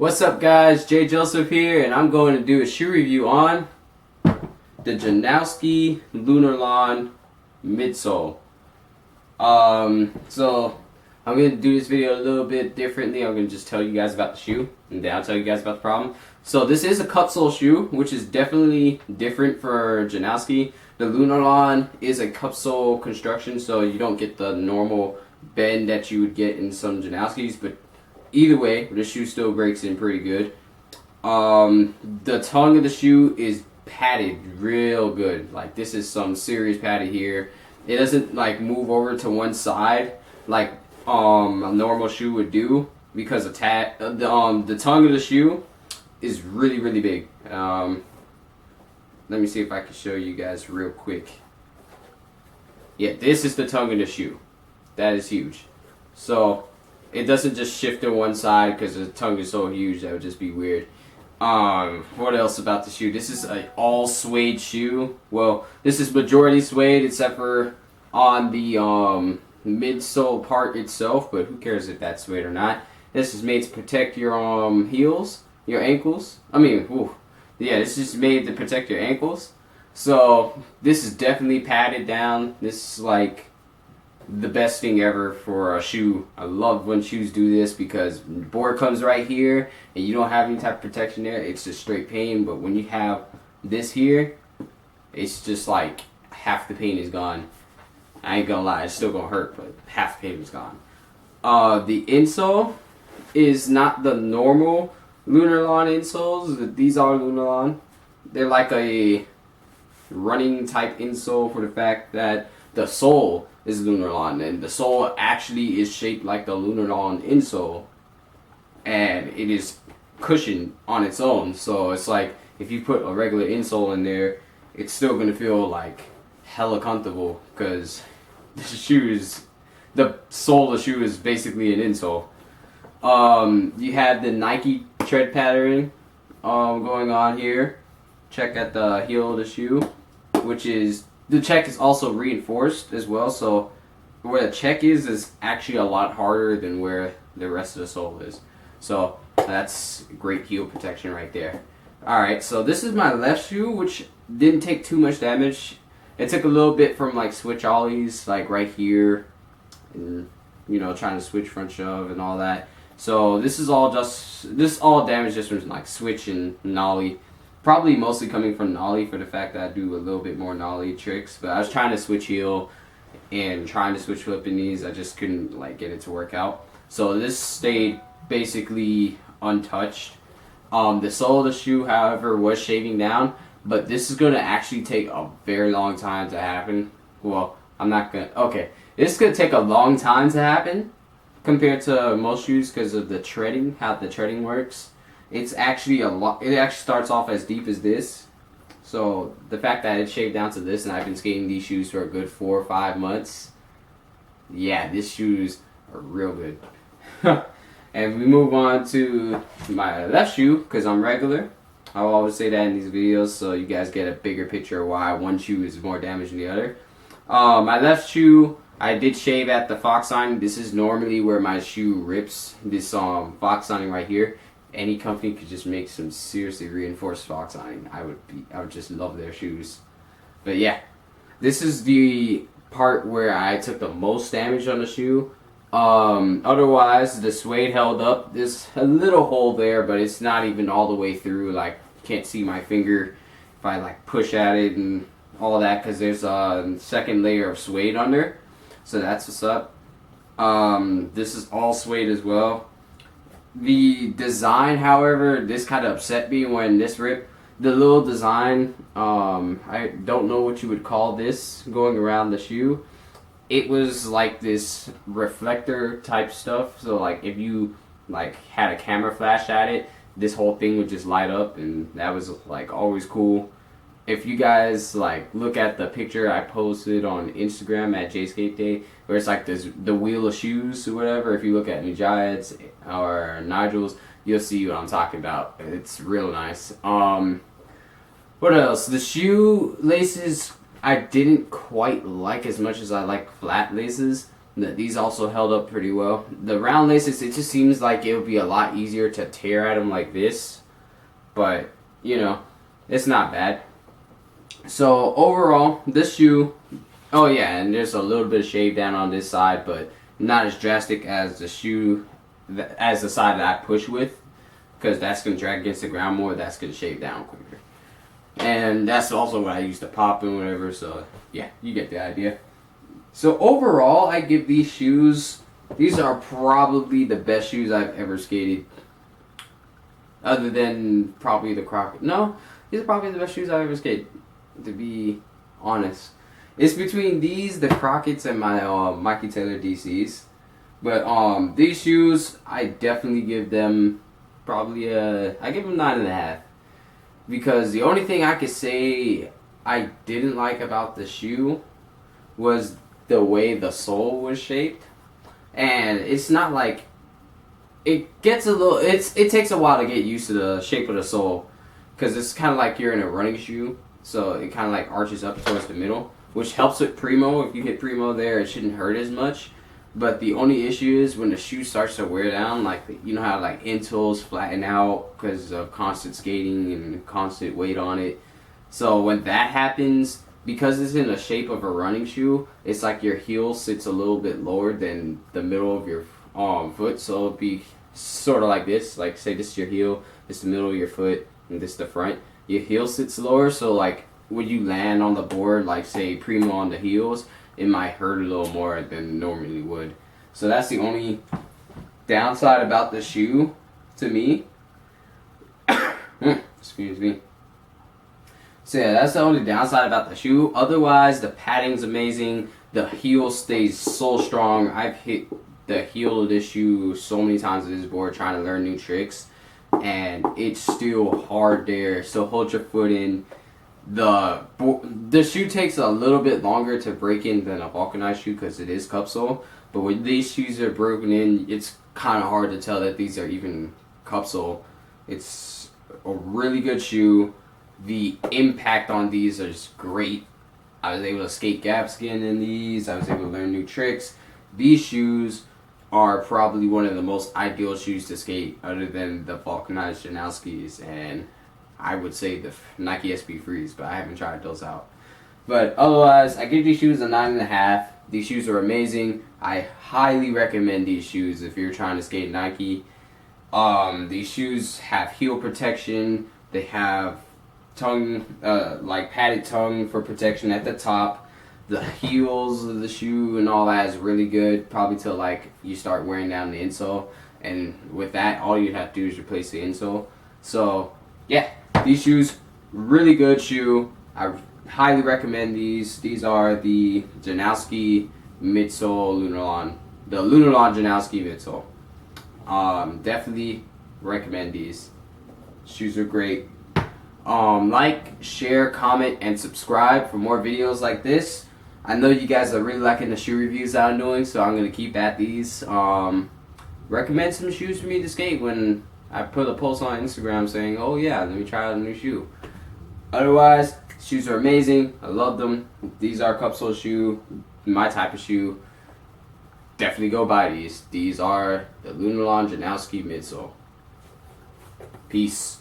What's up guys, Jay Joseph here, and I'm going to do a shoe review on the Janoski Lunarlon midsole. So I'm going to do this video a little bit differently. I'm going to just tell you guys about the shoe, and then I'll tell you guys about the problem. So this is a cupsole shoe, which is definitely different for Janoski. The Lunarlon is a cupsole construction, so you don't get the normal bend that you would get in some Janoskis, but either way, the shoe still breaks in pretty good. The tongue of the shoe is padded real good. Like, this is some serious padded here. It doesn't like move over to one side like a normal shoe would do, because the tongue of the shoe is really big. Let me see if I can show you guys real quick. Yeah, this is the tongue of the shoe. That is huge. So it doesn't just shift to one side because the tongue is so huge. That would just be weird. What else about the shoe? This is an all suede shoe. Well, this is majority suede except for on the midsole part itself, but who cares if that's suede or not. This is made to protect your heels, your ankles. I mean, yeah, this is made to protect your ankles. So this is definitely padded down. This is like the best thing ever for a shoe. I love when shoes do this because the board comes right here and you don't have any type of protection there. It's just straight pain. But when you have this here, it's just like half the pain is gone. I ain't gonna lie, it's still gonna hurt, but half the pain is gone. The insole is not the normal Lunarlon insoles. These are Lunarlon. They're like a running type insole for the fact that the sole is Lunarlon, and the sole actually is shaped like the Lunarlon insole, and it is cushioned on its own. So it's like if you put a regular insole in there, it's still gonna feel like hella comfortable because the sole of the shoe is basically an insole. You have the Nike tread pattern going on here. Check at the heel of the shoe, which is, the check is also reinforced as well, so where the check is actually a lot harder than where the rest of the sole is. So that's great heel protection right there. Alright, so this is my left shoe, which didn't take too much damage. It took a little bit from like switch ollies, like right here, and you know, trying to switch front shove and all that. So this is all damage just from like switch and nollie. Probably mostly coming from nollie for the fact that I do a little bit more nollie tricks. But I was trying to switch heel and trying to switch flip in these. I just couldn't like get it to work out. So this stayed basically untouched. The sole of the shoe, however, was shaving down. But this is going to actually take a very long time to happen. Well, I'm not going to... Okay, this is going to take a long time to happen compared to most shoes because of the treading, how the treading works. It's actually a lot. It actually starts off as deep as this. So the fact that it's shaved down to this, and I've been skating these shoes for a good 4 or 5 months. Yeah, these shoes are real good. And we move on to my left shoe because I'm regular. I will always say that in these videos so you guys get a bigger picture of why one shoe is more damaged than the other. My left shoe, I did shave at the fox signing. This is normally where my shoe rips. This fox signing right here. Any company could just make some seriously reinforced fox signing. I would just love their shoes. But yeah, this is the part where I took the most damage on the shoe. Otherwise, the suede held up. There's a little hole there, but it's not even all the way through. Like, you can't see my finger if I like push at it and all that, because there's a second layer of suede under. So that's what's up. This is all suede as well. The design, however, this kind of upset me when this ripped. The little design, I don't know what you would call this going around the shoe. It was like this reflector type stuff. So like if you like had a camera flash at it, this whole thing would just light up, and that was like always cool. If you guys like look at the picture I posted on Instagram at JaySkateDay, where it's like the wheel of shoes or whatever, if you look at Nujayed's or Nigel's, you'll see what I'm talking about. It's real nice. What else? The shoe laces I didn't quite like as much as I like flat laces. These also held up pretty well. The round laces, it just seems like it would be a lot easier to tear at them like this, but you know, it's not bad. So overall, this shoe, oh yeah, and there's a little bit of shave down on this side, but not as drastic as the shoe, as the side that I push with, because that's going to drag against the ground more, that's going to shave down quicker. And that's also what I use to pop and whatever, so yeah, you get the idea. So overall, I give these shoes, these are probably the best shoes I've ever skated. Other than probably the Crockett. No, these are probably the best shoes I've ever skated, to be honest. It's between these, the Crockett's, and my Mikey Taylor DCs. But these shoes, I definitely give them probably I give them 9.5. Because the only thing I could say I didn't like about the shoe was the way the sole was shaped. And it's not like, it gets a little, it takes a while to get used to the shape of the sole. Because it's kind of like you're in a running shoe. So it kind of like arches up towards the middle. Which helps with Primo. If you hit Primo there, it shouldn't hurt as much. But the only issue is when the shoe starts to wear down, like, you know how like insoles flatten out because of constant skating and constant weight on it. So when that happens, because it's in the shape of a running shoe, it's like your heel sits a little bit lower than the middle of your foot. So it'll be sort of like this. Like, say this is your heel, this is the middle of your foot, and this is the front. Your heel sits lower, so like when you land on the board, like say Primo on the heels, it might hurt a little more than normally would. So that's the only downside about the shoe to me. Excuse me. So yeah, that's the only downside about the shoe. Otherwise, the padding's amazing. The heel stays so strong. I've hit the heel of this shoe so many times on this board trying to learn new tricks, and it's still hard there. So hold your foot in. The shoe takes a little bit longer to break in than a vulcanized shoe because it is cup sole. But when these shoes are broken in, it's kind of hard to tell that these are even cup sole. It's a really good shoe. The impact on these is great. I was able to skate gap skin in these. I was able to learn new tricks. These shoes are probably one of the most ideal shoes to skate other than the vulcanized Janoskis and I would say the Nike SB Freeze, but I haven't tried those out. But otherwise, I give these shoes a 9.5. These shoes are amazing. I highly recommend these shoes if you're trying to skate Nike. These shoes have heel protection. They have tongue, like padded tongue for protection at the top. The heels of the shoe and all that is really good, probably till like you start wearing down the insole. And with that, all you have to do is replace the insole. So yeah, these shoes, really good shoe. I highly recommend these. These are the Janoski midsole Lunarlon, the Lunarlon Janoski midsole. Definitely recommend these. Shoes are great. Like, share, comment, and subscribe for more videos like this. I know you guys are really liking the shoe reviews that I'm doing, so I'm gonna keep at these. Recommend some shoes for me to skate when I put a post on Instagram saying, oh yeah, let me try out a new shoe. Otherwise, shoes are amazing. I love them. These are cup sole shoe, my type of shoe. Definitely go buy these. These are the Lunarlon Janoski midsole. Peace.